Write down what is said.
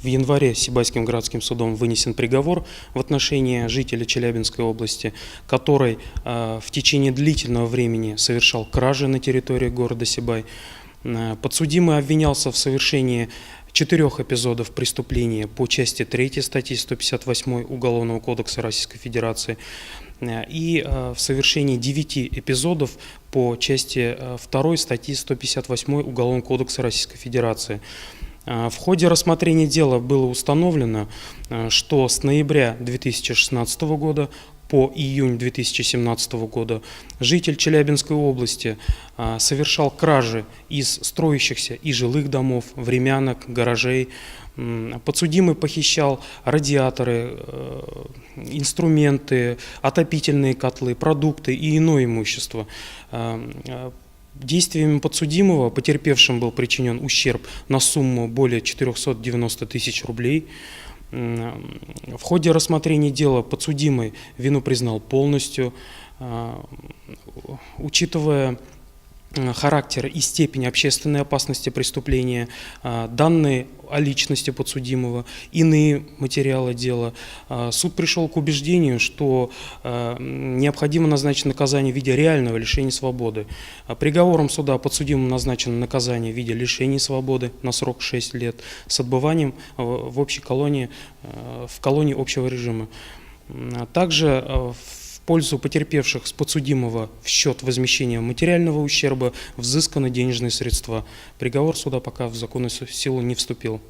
январе Сибайским городским судом вынесен приговор в отношении жителя Челябинской области, который в течение длительного времени совершал кражи на территории города Сибай. Подсудимый обвинялся в совершении 4 эпизодов преступления по части 3 статьи 158 Уголовного кодекса Российской Федерации и в совершении 9 эпизодов по части 2 статьи 158 Уголовного кодекса Российской Федерации. В ходе рассмотрения дела было установлено, что с ноября 2016 года по июнь 2017 года житель Челябинской области совершал кражи из строящихся и жилых домов, времянок, гаражей. Подсудимый похищал радиаторы, инструменты, отопительные котлы, продукты и иное имущество. Действиями подсудимого потерпевшим был причинен ущерб на сумму более 490 тысяч рублей. В ходе рассмотрения дела подсудимый вину признал полностью. Учитывая характер и степень общественной опасности преступления, данные о личности подсудимого, иные материалы дела, суд пришел к убеждению, что необходимо назначить наказание в виде реального лишения свободы. Приговором суда подсудимому назначено наказание в виде лишения свободы на срок 6 лет с отбыванием в общей колонии, в колонии общего режима. Также в пользу потерпевших с подсудимого в счет возмещения материального ущерба взысканы денежные средства. Приговор суда пока в законную силу не вступил.